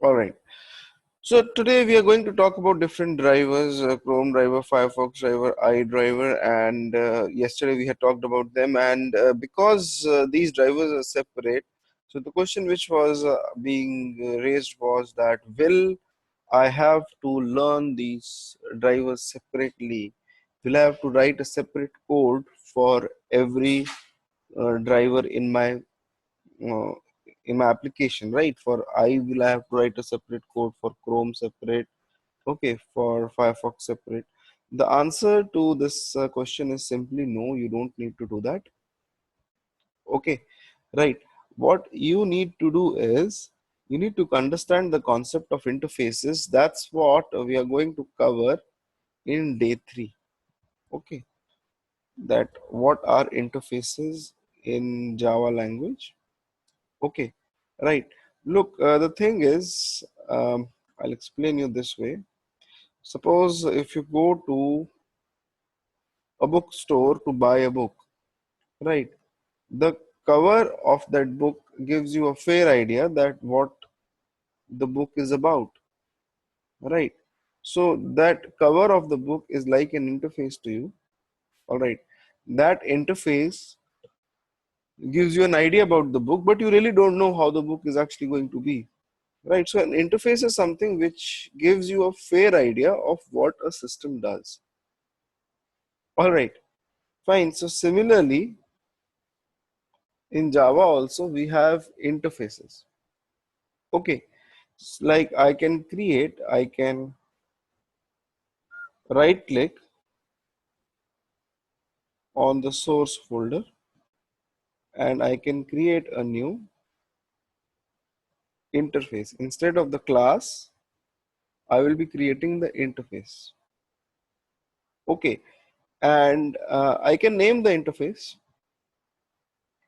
All right. So today we are going to talk about different drivers, Chrome driver, Firefox driver, iDriver, and yesterday we had talked about them. And because these drivers are separate, so the question which was being raised was that will I have to learn these drivers separately? Will I have to write a separate code for every driver uh, in my application, right? For I will have to write a separate code, for Chrome separate, okay, for Firefox separate. The answer to this question is simply no, you don't need to do that. Okay, right. What you need to do is you need to understand the concept of interfaces. That's what we are going to cover in day 3. Okay, that what are interfaces in Java language. Okay, right. Look, the thing is, I'll explain you this way. Suppose if you go to a bookstore to buy a book, right? The cover of that book gives you a fair idea that what the book is about, right? So that cover of the book is like an interface to you, all right? That interface gives you an idea about the book, but you really don't know how the book is actually going to be, right? So an interface is something which gives you a fair idea of what a system does. All right, fine. So similarly, in Java also we have interfaces. Okay, like I can right click on the source folder and I can create a new interface. Instead of the class, I will be creating the interface. Okay, and I can name the interface.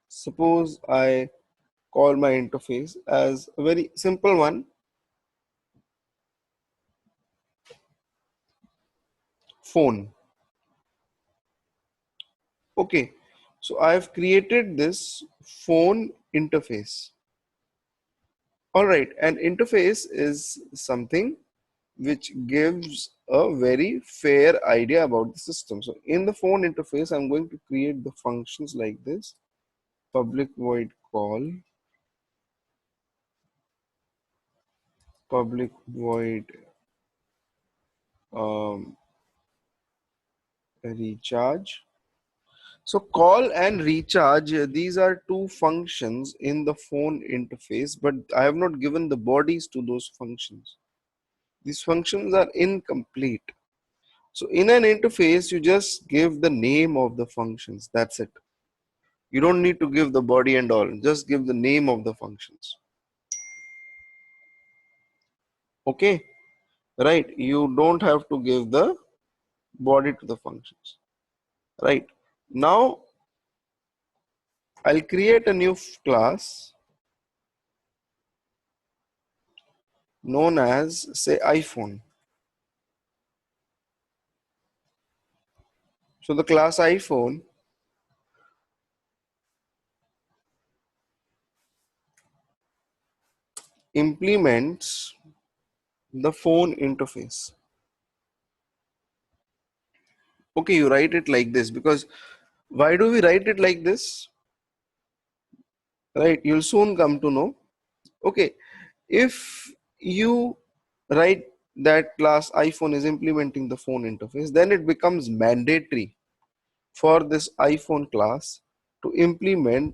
Suppose I call my interface as a very simple one, phone. Okay, so I've created this phone interface. All right, an interface is something which gives a very fair idea about the system. So in the phone interface, I'm going to create the functions like this: public void call, public void um, recharge. So call and recharge, these are two functions in the phone interface, but I have not given the bodies to those functions. These functions are incomplete. So in an interface, you just give the name of the functions. That's it. You don't need to give the body and all. Just give the name of the functions. Okay, right? You don't have to give the body to the functions. Right. Now, I'll create a new class known as, say, iPhone. So the class iPhone implements the phone interface. Okay, you write it like this because why do we write it like this? Right, you'll soon come to know. Okay, if you write that class iPhone is implementing the phone interface, then it becomes mandatory for this iPhone class to implement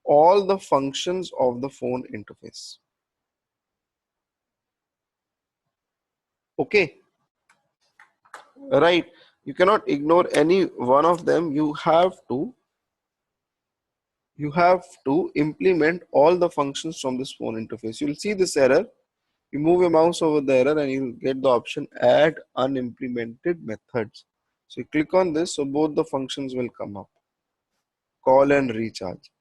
all the functions of the phone interface. Okay, right, you cannot ignore any one of them. You have to implement all the functions from this phone interface. You'll see this error. You move your mouse over the error and you'll get the option add unimplemented methods. So you click on this, so both the functions will come up. Call and recharge.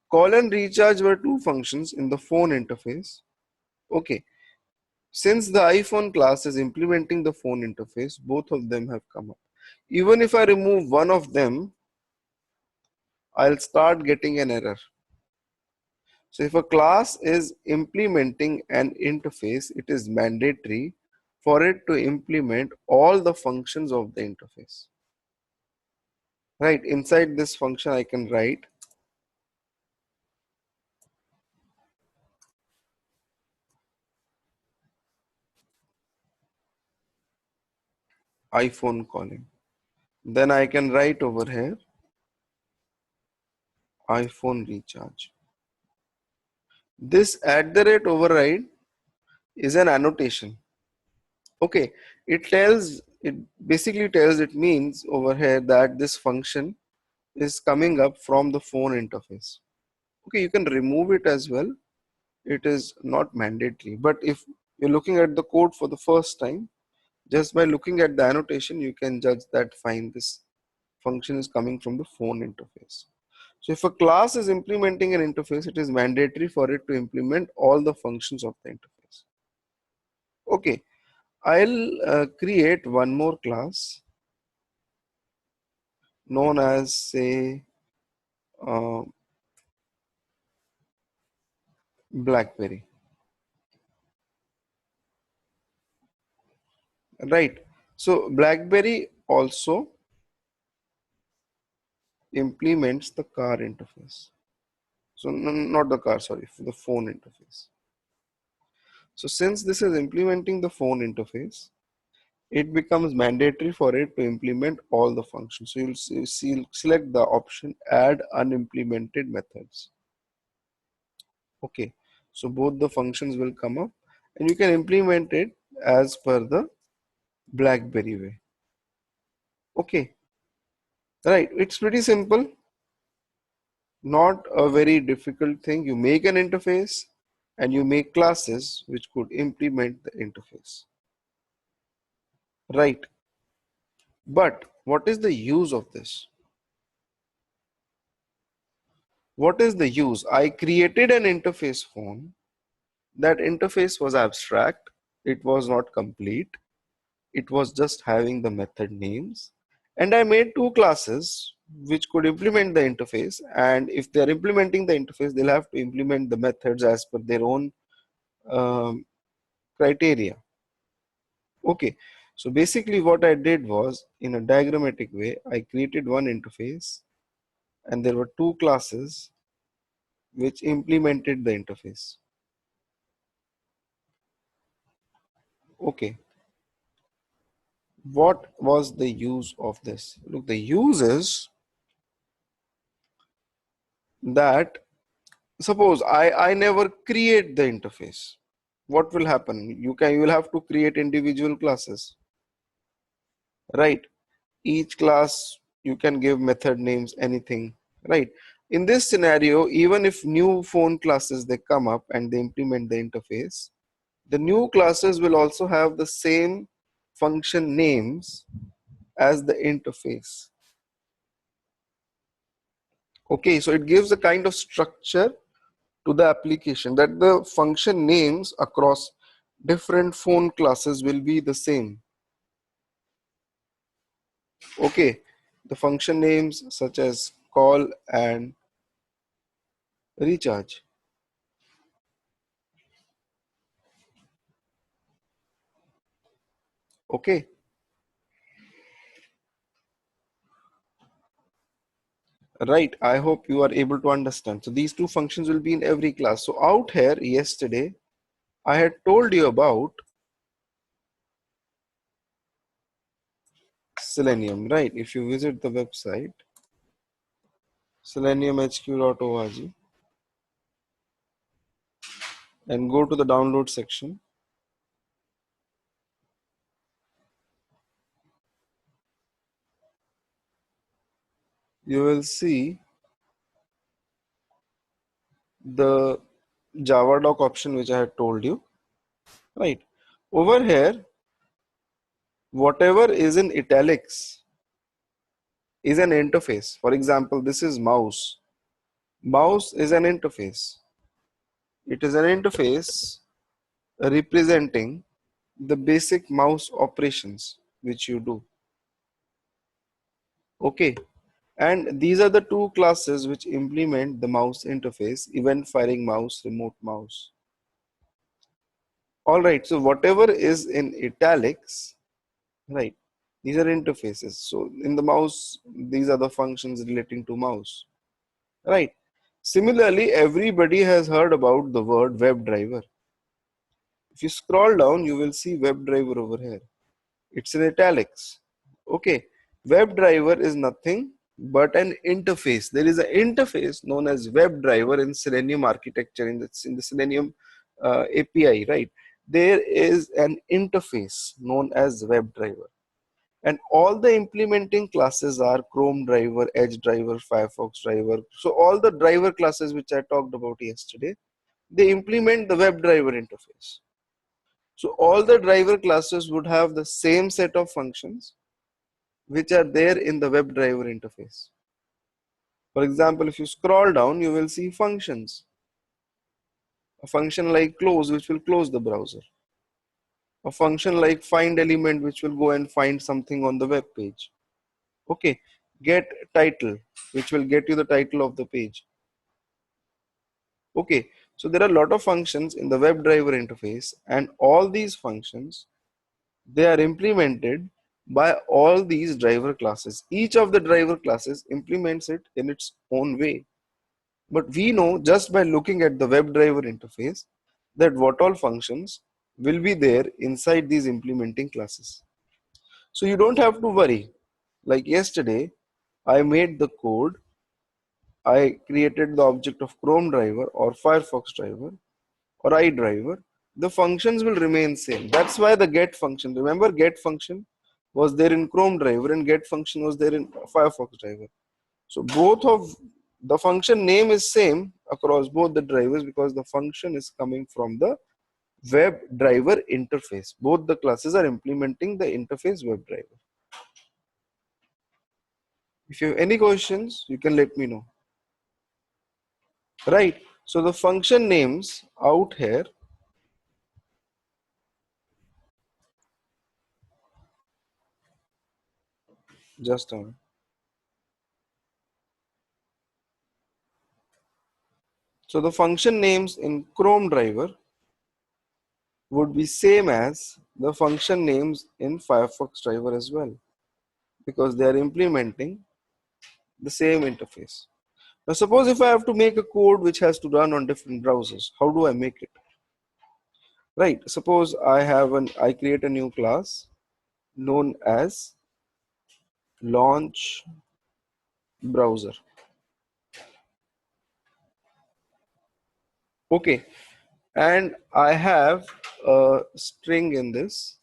Call and recharge were two functions in the phone interface. Okay, since the iPhone class is implementing the phone interface, both of them have come up. Even if I remove one of them, I'll start getting an error. So if a class is implementing an interface, it is mandatory for it to implement all the functions of the interface. Right, inside this function I can write iPhone calling. Then I can write over here iPhone recharge. This @ override is an annotation. Okay, it basically tells, it means over here that this function is coming up from the phone interface. Okay, you can remove it as well. It is not mandatory. But if you're looking at the code for the first time, just by looking at the annotation, you can judge that fine, this function is coming from the phone interface. So if a class is implementing an interface, it is mandatory for it to implement all the functions of the interface. Okay, I'll create one more class known as, say, uh, BlackBerry. Right. So BlackBerry also implements the car interface. So not the car, sorry, for the phone interface. So since this is implementing the phone interface, it becomes mandatory for it to implement all the functions. So you'll select the option add unimplemented methods. Okay, so both the functions will come up and you can implement it as per the BlackBerry way. Okay, right, it's pretty simple, not a very difficult thing. You make an interface and you make classes which could implement the interface. Right, but what is the use of this? What is the use? I created an interface phone. That interface was abstract. It was not complete. It was just having the method names. And I made two classes which could implement the interface. And if they're implementing the interface, they'll have to implement the methods as per their own criteria. Okay. So basically what I did was, in a diagrammatic way, I created one interface and there were two classes which implemented the interface. Okay. What was the use of this? Look, the use is that, suppose I never create the interface. What will happen? You will have to create individual classes, right? Each class you can give method names, anything, right? In this scenario, even if new phone classes they come up and they implement the interface, the new classes will also have the same function names as the interface. Okay, so it gives a kind of structure to the application, that the function names across different phone classes will be the same. Okay, the function names such as call and recharge. Okay, right, I hope you are able to understand. So these two functions will be in every class. So out here yesterday I had told you about Selenium, right? If you visit the website seleniumhq.org and go to the download section, you will see the Java doc option which I had told you, right? Over here, whatever is in italics is an interface. For example, this is mouse. Mouse is an interface. It is an interface representing the basic mouse operations which you do. Okay. And these are the two classes which implement the mouse interface: event firing mouse, remote mouse. All right, so whatever is in italics, right, these are interfaces. So in the mouse, these are the functions relating to mouse, right? Similarly, everybody has heard about the word WebDriver. If you scroll down, you will see WebDriver over here. It's in italics. Okay, WebDriver is nothing but an interface. There is an interface known as WebDriver in Selenium architecture, in the Selenium API, right? There is an interface known as WebDriver. And all the implementing classes are Chrome driver, Edge driver, Firefox driver. So all the driver classes which I talked about yesterday, they implement the WebDriver interface. So all the driver classes would have the same set of functions which are there in the WebDriver interface. For example, if you scroll down, you will see functions. A function like close, which will close the browser. A function like find element, which will go and find something on the web page. Okay, get title, which will get you the title of the page. Okay, so there are a lot of functions in the WebDriver interface, and all these functions, they are implemented by all these driver classes. Each of the driver classes implements it in its own way. But we know just by looking at the WebDriver interface that what all functions will be there inside these implementing classes. So you don't have to worry. Like yesterday, I made the code, I created the object of Chrome driver or Firefox driver or iDriver. The functions will remain same. That's why the get function, remember get function was there in Chrome driver and get function was there in Firefox driver. So both of the function name is same across both the drivers because the function is coming from the WebDriver interface. Both the classes are implementing the interface WebDriver. If you have any questions, you can let me know. Right. So the function names out here, just a minute. So the function names in Chrome driver would be same as the function names in Firefox driver as well, because they are implementing the same interface. Now suppose if I have to make a code which has to run on different browsers, how do I make it? Right, suppose I create a new class known as launch browser. Okay, and I have a string in this.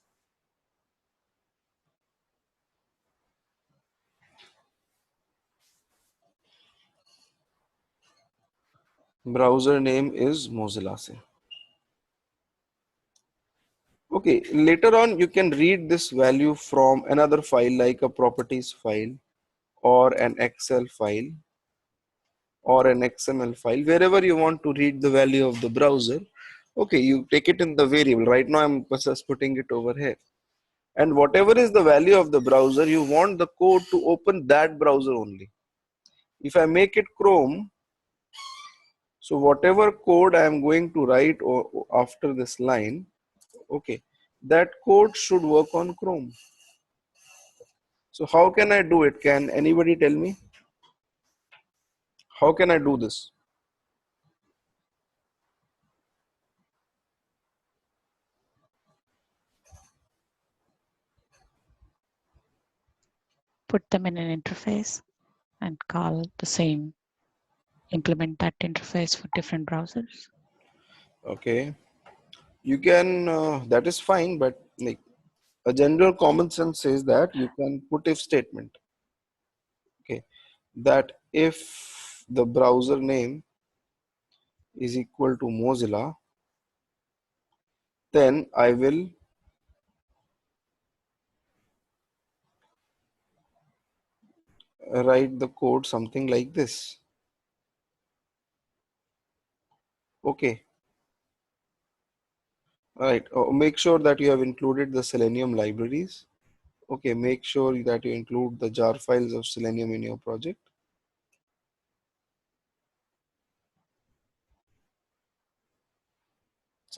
Browser name is Mozilla, say. Okay, later on you can read this value from another file like a properties file or an Excel file or an XML file, wherever you want to read the value of the browser. Okay, you take it in the variable. Right now I'm just putting it over here. And whatever is the value of the browser, you want the code to open that browser only. If I make it Chrome, so whatever code I am going to write after this line, okay, that code should work on Chrome. So how can I do it? Can anybody tell me? How can I do this? Put them in an interface and call the same, implement that interface for different browsers. Okay, you can, that is fine, but like a general common sense says that you can put if statement. Okay, that if the browser name is equal to Mozilla, then I will write the code something like this. Okay, all right. Make sure that you have included the Selenium libraries. Okay, make sure that you include the jar files of Selenium in your project.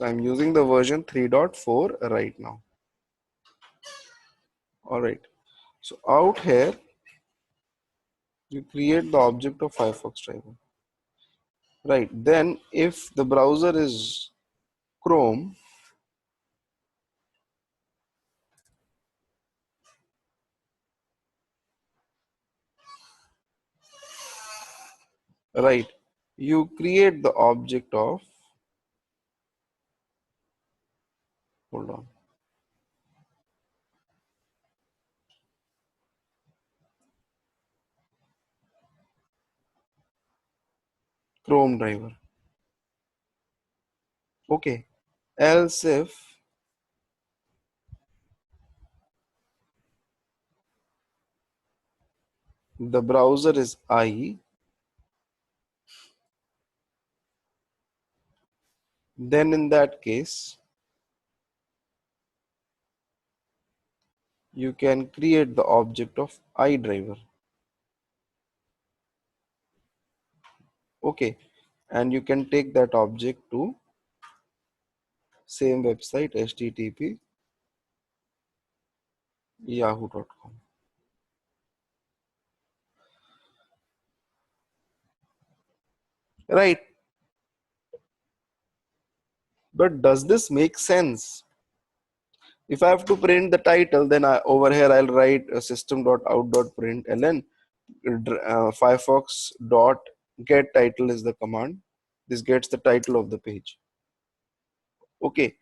So I'm using the version 3.4 right now. All right. So out here, you create the object of Firefox driver. Right. Then if the browser is Chrome, right, you create the object of, hold on, Chrome driver. Okay. Else if the browser is IE, then in that case, you can create the object of iDriver. Okay. And you can take that object to same website, http yahoo.com. Right. But does this make sense? If I have to print the title, then over here I'll write system.out.println Firefox dot get title is the command. This gets the title of the page. Okay.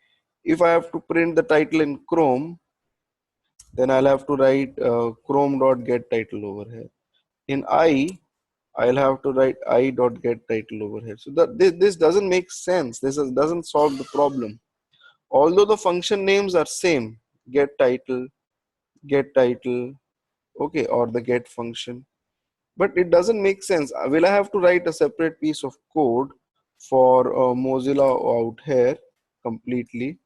If I have to print the title in Chrome, then I'll have to write Chrome dot get title over here. In I'll have to write I dot get title over here. So this doesn't make sense. Doesn't solve the problem. Although the function names are same, get title, okay, or the get function, but it doesn't make sense. Will I have to write a separate piece of code for Mozilla out here completely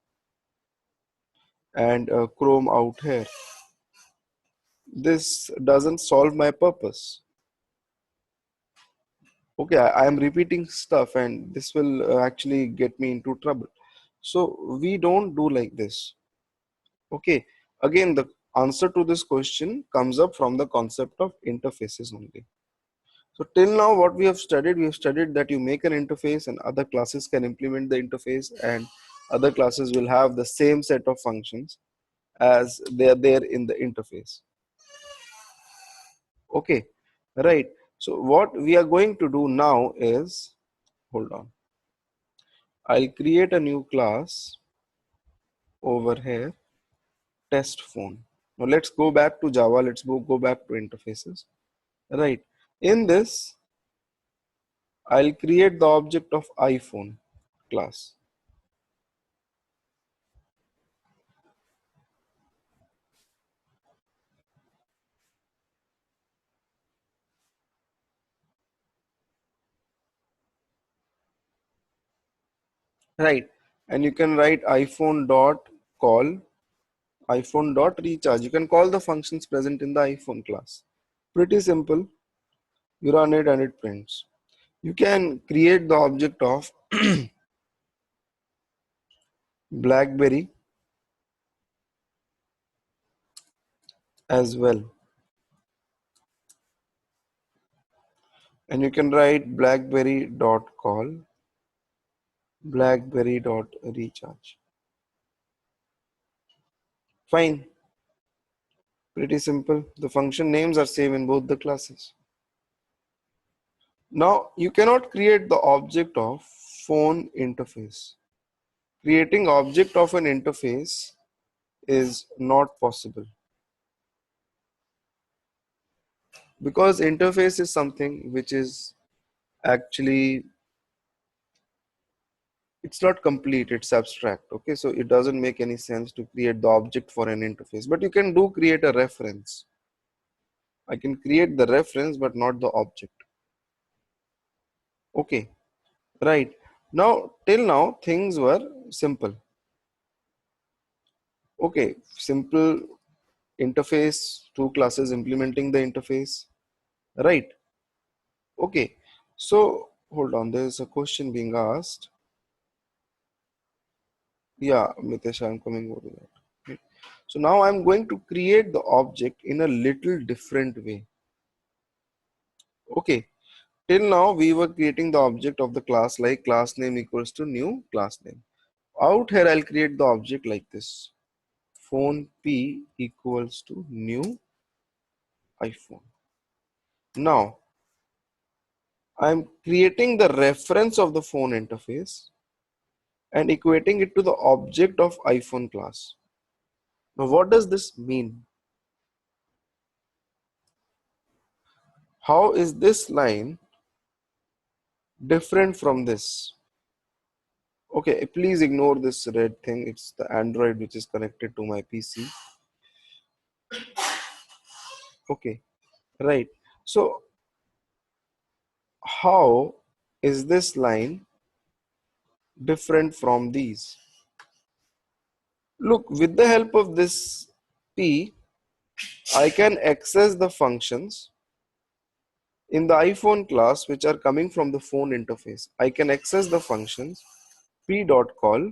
and Chrome out here? This doesn't solve my purpose. Okay, I am repeating stuff and this will actually get me into trouble. So we don't do like this. Okay, again, the answer to this question comes up from the concept of interfaces only. So till now what we have studied that you make an interface and other classes can implement the interface, and other classes will have the same set of functions as they are there in the interface. Okay, right. So what we are going to do now is, hold on, I'll create a new class over here, test phone. Now let's go back to Java. Let's go back to interfaces. Right. In this, I'll create the object of iPhone class. Right. And you can write iPhone dot call, iPhone dot recharge. You can call the functions present in the iPhone class. Pretty simple. You run it and it prints. You can create the object of BlackBerry as well. And you can write BlackBerry dot call, BlackBerry dot recharge. Fine. Pretty simple. The function names are same in both the classes. Now you cannot create the object of phone interface. Creating object of an interface is not possible because interface is something which is actually, it's not complete, it's abstract. Okay, so it doesn't make any sense to create the object for an interface, but you can do create a reference. I can create the reference but not the object. Okay, right. Now till now things were simple. Okay, simple interface, two classes implementing the interface, right? Okay, so hold on, there's a question being asked. Yeah, Mitesh, I'm coming over to that. Okay. So now I'm going to create the object in a little different way. Okay, till now we were creating the object of the class like class name equals to new class name. Out here I'll create the object like this. Phone P equals to new iPhone. Now I'm creating the reference of the phone interface and equating it to the object of iPhone class. Now what does this mean? How is this line different from this? Okay, please ignore this red thing. It's the Android which is connected to my PC. Okay, right. So how is this line different from these? Look, with the help of this P, I can access the functions in the iPhone class which are coming from the phone interface. I can access the functions p.call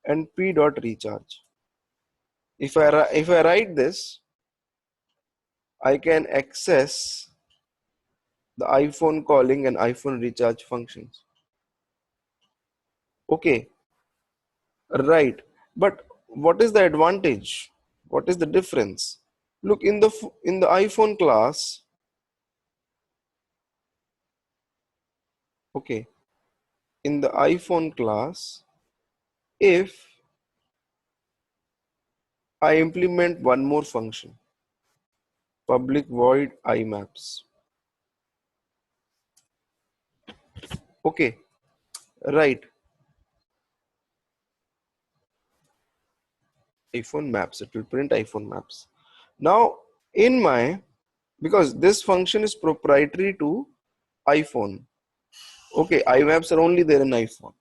and p.recharge. If I write this, I can access the iPhone calling and iPhone recharge functions. Okay, right. But what is the advantage? What is the difference? Look, in the iPhone class, okay, in the iPhone class, if I implement one more function, public void imaps. Okay, right. iPhone maps. It will print iPhone maps. Now, in my, because this function is proprietary to iPhone. Okay, iMaps are only there in iPhone.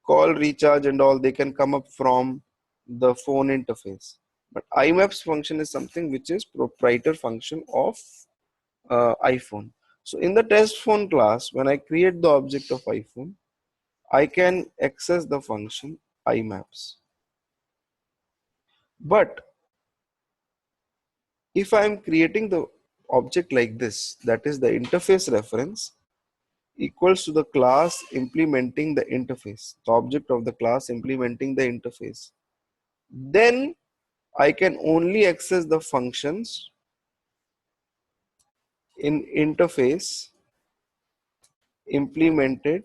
Call, recharge, and all they can come up from the phone interface. But iMaps function is something which is proprietary function of iPhone. So in the test phone class, when I create the object of iPhone, I can access the function iMaps. But if I am creating the object like this, that is the interface reference equals to the class implementing the interface, the object of the class implementing the interface, then I can only access the functions in interface implemented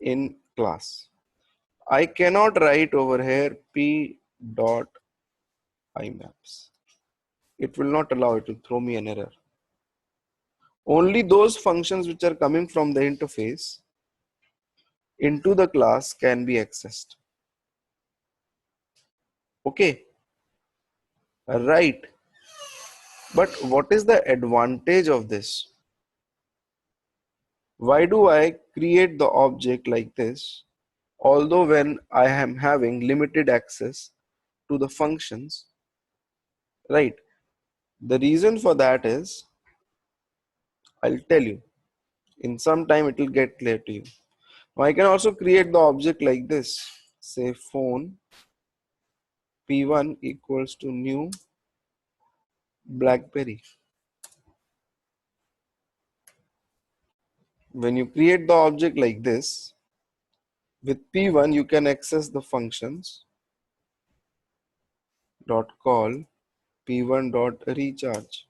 in class. I cannot write over here p dot imaps. It will not allow, it will throw me an error. Only those functions which are coming from the interface into the class can be accessed. Okay, right. But what is the advantage of this? Why do I create the object like this, although when I am having limited access to the functions, right? The reason for that is, I'll tell you, in some time it will get clear to you. Now I can also create the object like this, say phone p1 equals to new BlackBerry. When you create the object like this, with p1 you can access the functions dot call p1 dot recharge.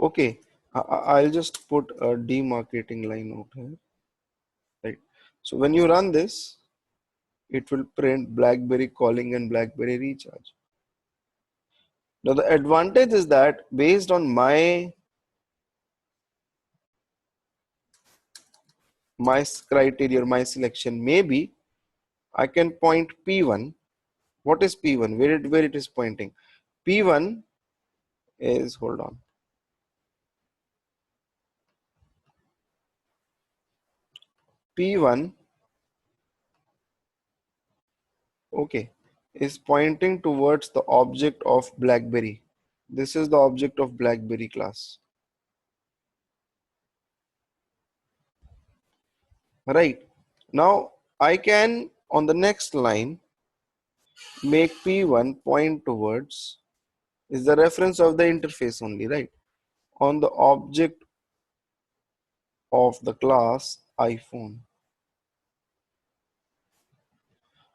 Okay, I'll just put a demarcating line out here, right? So when you run this, it will print BlackBerry calling and BlackBerry recharge. Now the advantage is that based on my criteria, my selection, maybe I can point P1. What is P1? Where it is pointing? P1 is, hold on. P1, okay, is pointing towards the object of BlackBerry. This is the object of BlackBerry class. Right. Now I can, on the next line, make P1 point towards, is the reference of the interface only, right? On the object of the class iPhone.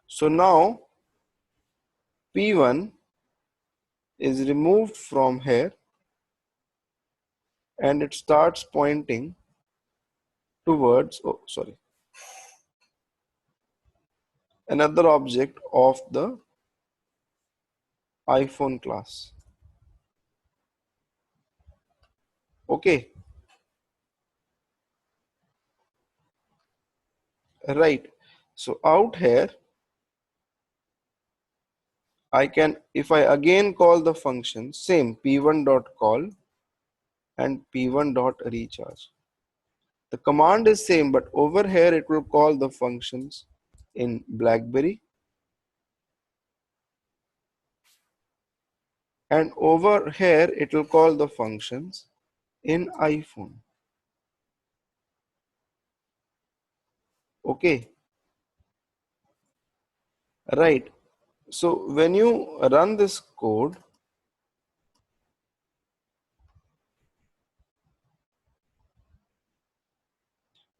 So now P1 is removed from here and it starts pointing towards, oh sorry, another object of the iPhone class. Okay, right. So out here I can, if I again call the function, same p1 dot call and p1 dot recharge. The command is same, but over here it will call the functions in BlackBerry, and over here it will call the functions in iPhone. Okay, right. So when you run this code,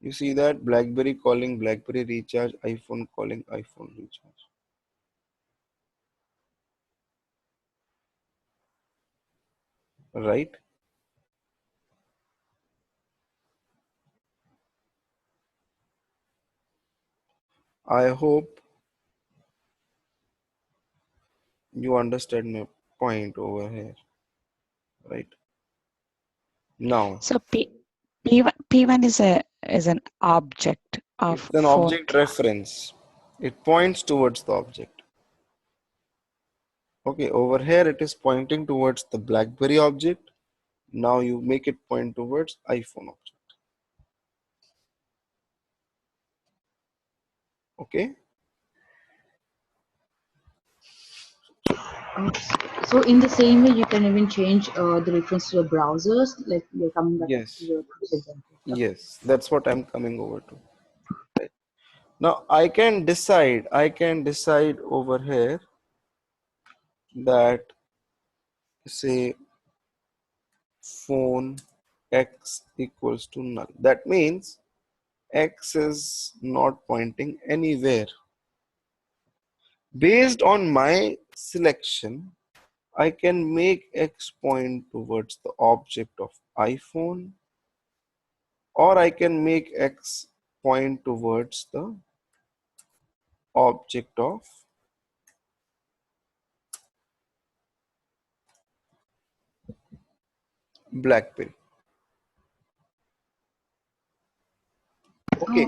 you see that BlackBerry calling BlackBerry recharge, iPhone calling iPhone recharge. Right? I hope you understand my point over here. Right? Now, So P1 is an object of it's an phone object class. reference. It points towards the object. Okay, over here it is pointing towards the BlackBerry object. Now you make it point towards iPhone object. Okay? So, Uh, so in the same way, you can even change the reference to the browsers, like you're coming back to yes, your previous example. Okay. yes, that's what I'm coming over to. Right. Now I can decide over here that say phone x equals to null. That means x is not pointing anywhere. Based on my selection, I can make x point towards the object of iPhone, or I can make x point towards the object of BlackBerry. Uh, Okay,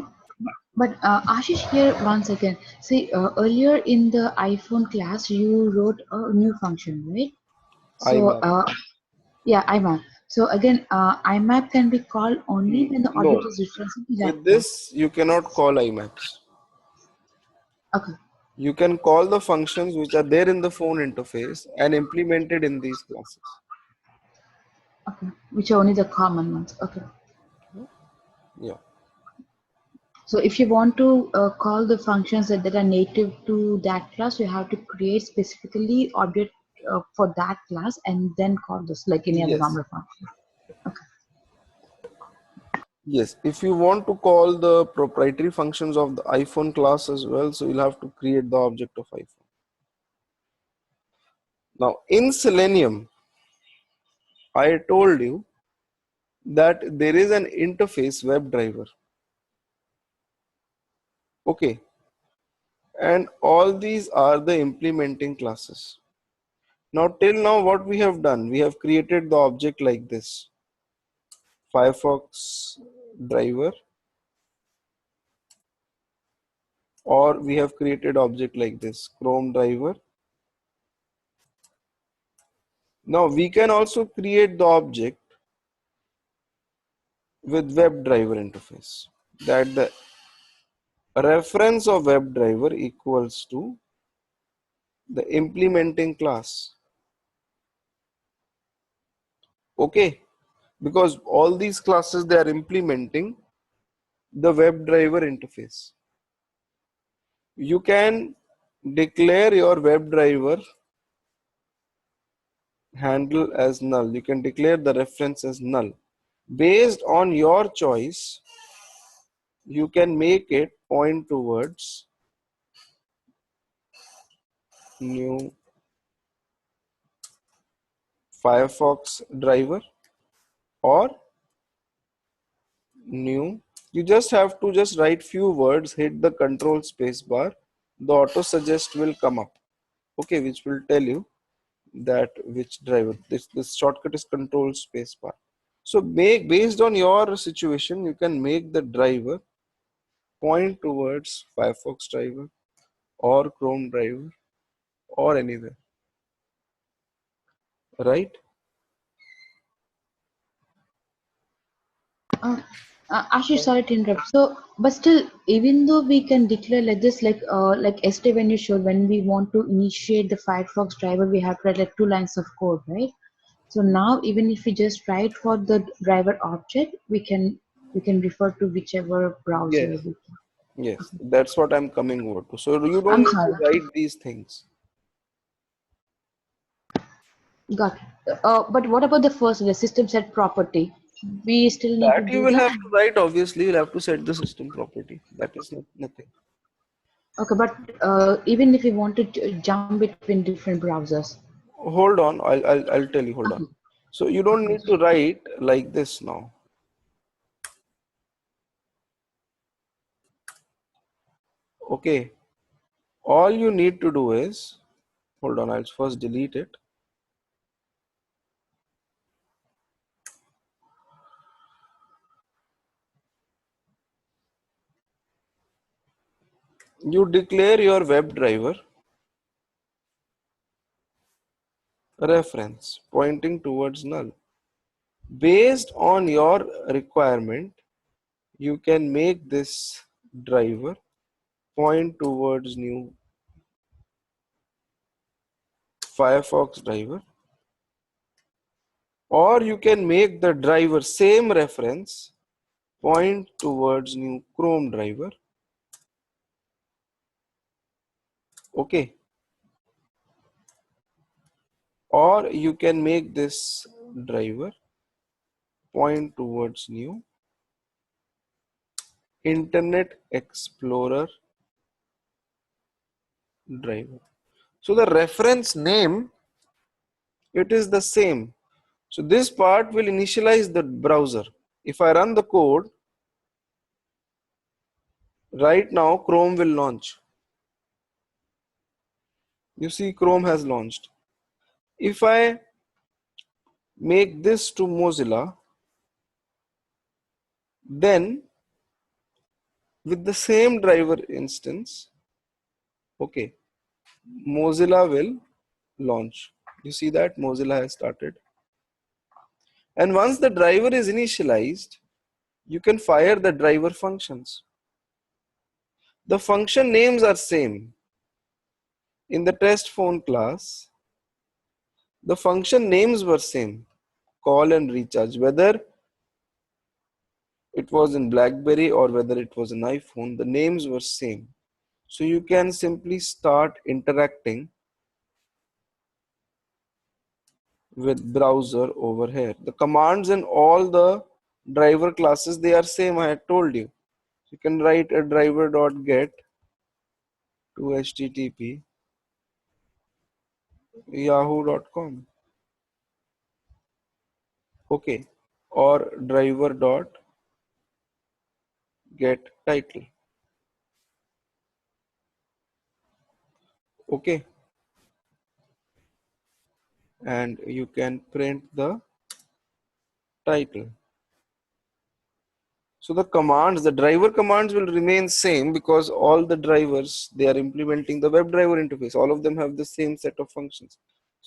but Ashish, here once again. See, earlier in the iPhone class, you wrote a new function, right? So, IMAP. yeah, IMAP. So again, IMAP can be called only when the No, object is referencing to that with class. this you cannot call IMAPs. Okay, You can call the functions which are there in the phone interface and implemented in these classes. okay. Which are only the common ones. Okay. Yeah. So if you want to call the functions that are native to that class, you have to create specifically object for that class and then call this like any other Yes. normal function. Okay. Yes. If you want to call the proprietary functions of the iPhone class as well, so you'll have to create the object of iPhone. Now in Selenium, I told you that there is an interface WebDriver. Okay. And all these are the implementing classes. Now till now what we have done, we have created the object like this. Firefox driver, or we have created object like this, Chrome driver. Now we can also create the object with WebDriver interface, that the reference of WebDriver equals to the implementing class. Okay, because all these classes, they are implementing the WebDriver interface. you can declare your WebDriver handle as null. You can declare the reference as null. Based on your choice, you can make it point towards new Firefox driver or new. You just have to just write few words, hit the control space bar, the auto suggest will come up, okay, which will tell you that which driver. This shortcut is control space bar. So based on your situation, you can make the driver point towards Firefox driver or Chrome driver or anywhere, right? Uh, Ashish, sorry to interrupt. So, but still, even though we can declare like this, like yesterday when you showed, when we want to initiate the Firefox driver, we have to write like 2 lines of code, right? So now, even if we just write for the driver object, we can refer to whichever browser Yes, we can. yes, that's what I'm coming over to. So you don't I'm need to sorry. write these things. Got it. But what about the first, the system set property? We still need to That you do will that. have to write, obviously, you'll have to set the system property. That is nothing. Okay, but even if we want to jump between different browsers. Hold on, I'll tell you, hold on. Okay. So you don't Okay. need to write like this now. Okay. All you need to do is, hold on, I'll first delete it. You declare your WebDriver reference pointing towards null. Based on your requirement, you can make this driver point towards new Firefox driver, or you can make the driver same reference point towards new Chrome driver. Okay. Or you can make this driver point towards new Internet Explorer driver. So the reference name, it is the same. So this part will initialize the browser. If I run the code, right now Chrome will launch. You see Chrome has launched. If I make this to Mozilla, then with the same driver instance, okay, Mozilla will launch. You see that Mozilla has started. And once the driver is initialized, you can fire the driver functions. The function names are same. In the test phone class, the function names were same. Call and recharge. Whether it was in BlackBerry or whether it was an iPhone, the names were same. So you can simply start interacting with browser over here. The commands in all the driver classes, they are same. I had told you. You can write a driver.get to http yahoo.com, okay, or driver dot get title, okay, and you can print the title. So the commands, the driver commands will remain same because all the drivers, they are implementing the WebDriver interface. All of them have the same set of functions,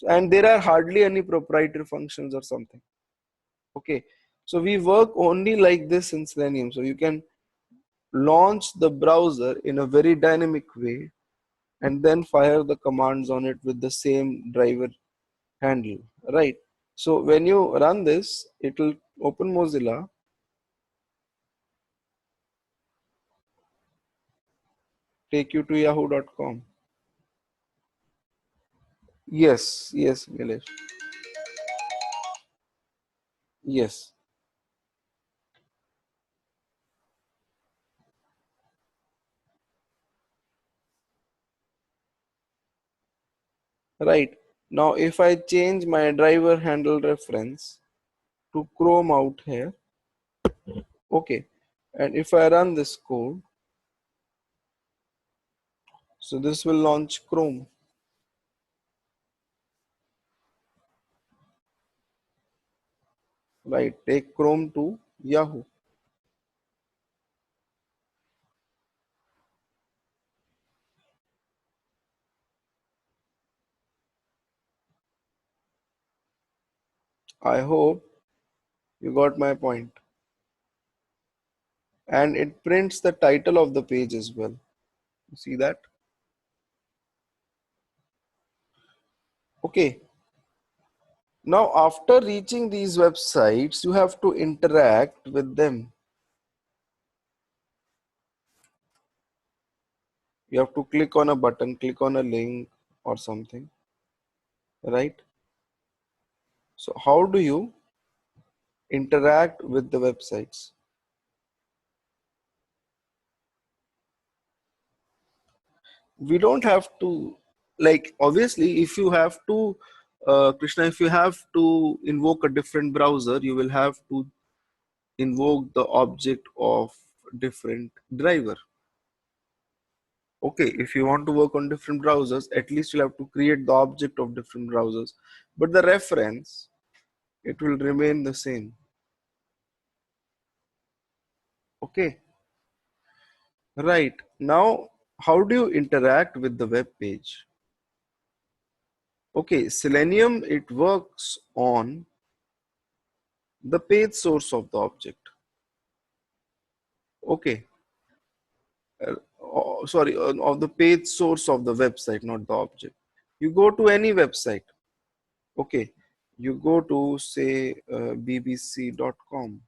and there are hardly any proprietary functions or something. Okay, so we work only like this in Selenium. So you can launch the browser in a very dynamic way and then fire the commands on it with the same driver handle, right? So when you run this, it will open Mozilla. take you to yahoo.com. Yes, yes, Nilesh. Yes, right. Now, if I change my driver handle reference to Chrome out here, okay, and if I run this code, so this will launch Chrome, right? Take Chrome to Yahoo. I hope you got my point. And it prints the title of the page as well. You see that? Okay. Now, after reaching these websites, you have to interact with them. You have to click on a button, click on a link or something, right? So, how do you interact with the websites? We don't have to, like, obviously, if you have to, Krishna, if you have to invoke a different browser, you will have to invoke the object of different driver. Okay, if you want to work on different browsers, at least you'll have to create the object of different browsers, but the reference, it will remain the same. Okay, right. Now, how do you interact with the web page? Okay, Selenium, it works on the page source of the object. Okay, sorry, of the page source of the website, not the object. You go to any website. Okay, you go to say bbc.com.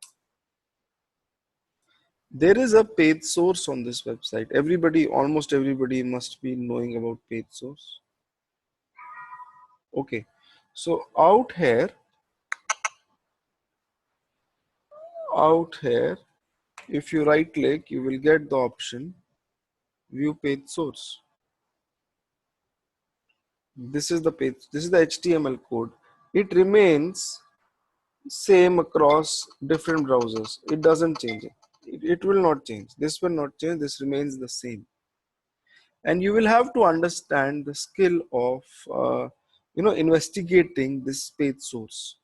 There is a page source on this website. Everybody, almost everybody must be knowing about page source. Okay, so out here, if you right click, you will get the option view page source. This is the page, this is the HTML code. It remains same across different browsers. It doesn't change it will not change. This will not change. This remains the same. And you will have to understand the skill of investigating this page source.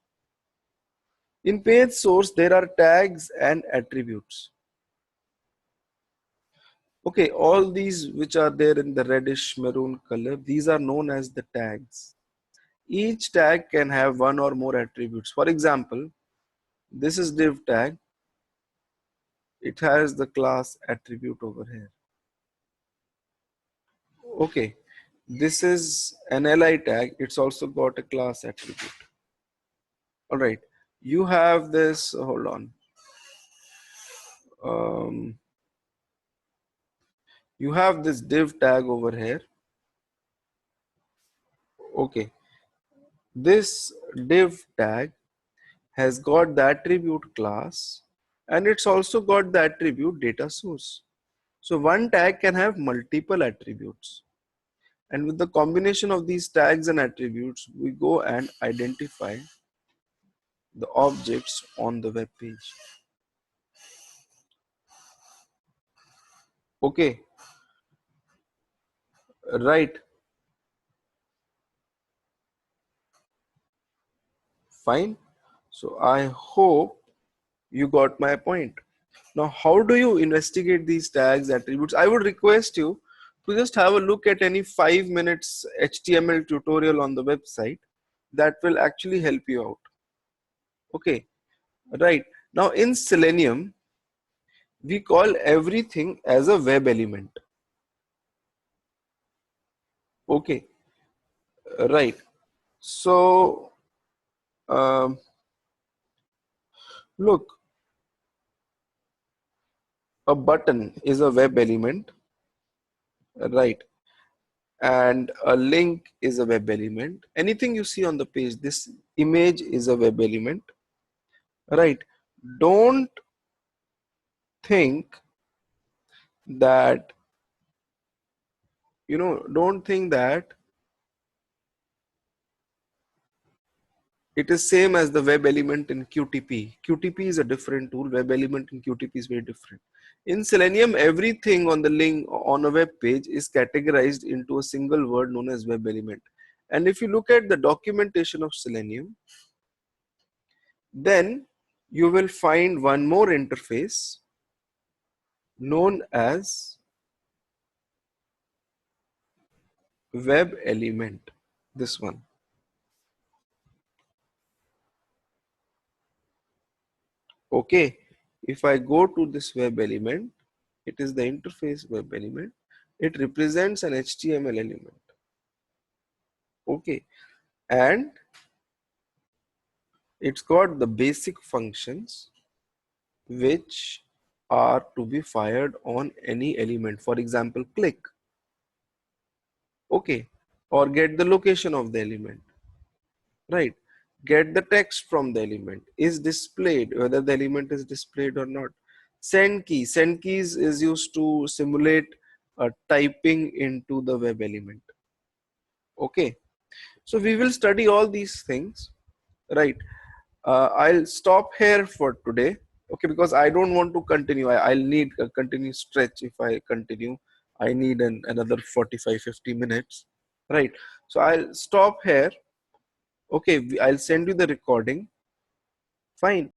In page source, there are tags and attributes. Okay, all these which are there in the reddish maroon color, these are known as the tags. Each tag can have one or more attributes. For example, this is div tag. It has the class attribute over here. Okay, this is an li tag. It's also got a class attribute. All right, you have this, hold on. You have this div tag over here. Okay, this div tag has got the attribute class and it's also got the attribute data source. So one tag can have multiple attributes. And with the combination of these tags and attributes, we go and identify the objects on the web page. Okay, right, fine. So I hope you got my point. Now, how do you investigate these tags, attributes? I would request you to just have a look at any 5 minutes HTML tutorial on the website. That will actually help you out. Okay, right. Now in Selenium, we call everything as a web element. Okay, right. So, um, look, a button is a web element, right? And a link is a web element. Anything you see on the page, this image is a web element, right? Don't think that, don't think that it is same as the web element in QTP. QTP is a different tool. Web element in QTP is very different. In Selenium, everything on the link on a web page is categorized into a single word known as web element. And if you look at the documentation of Selenium, then you will find one more interface known as web element. This one. Okay. If I go to this web element, it is the interface web element. It represents an HTML element. Okay. And it's got the basic functions which are to be fired on any element. For example, click. Okay. Or get the location of the element. Right. Get the text from the element. Is displayed, whether the element is displayed or not. Send key. Send keys is used to simulate typing into the web element. Okay. So we will study all these things, right? I'll stop here for today, okay, because I don't want to continue. I'll need a continuous stretch. If I continue, I need another 45-50 minutes, right? So I'll stop here. Okay, I'll send you the recording. Fine.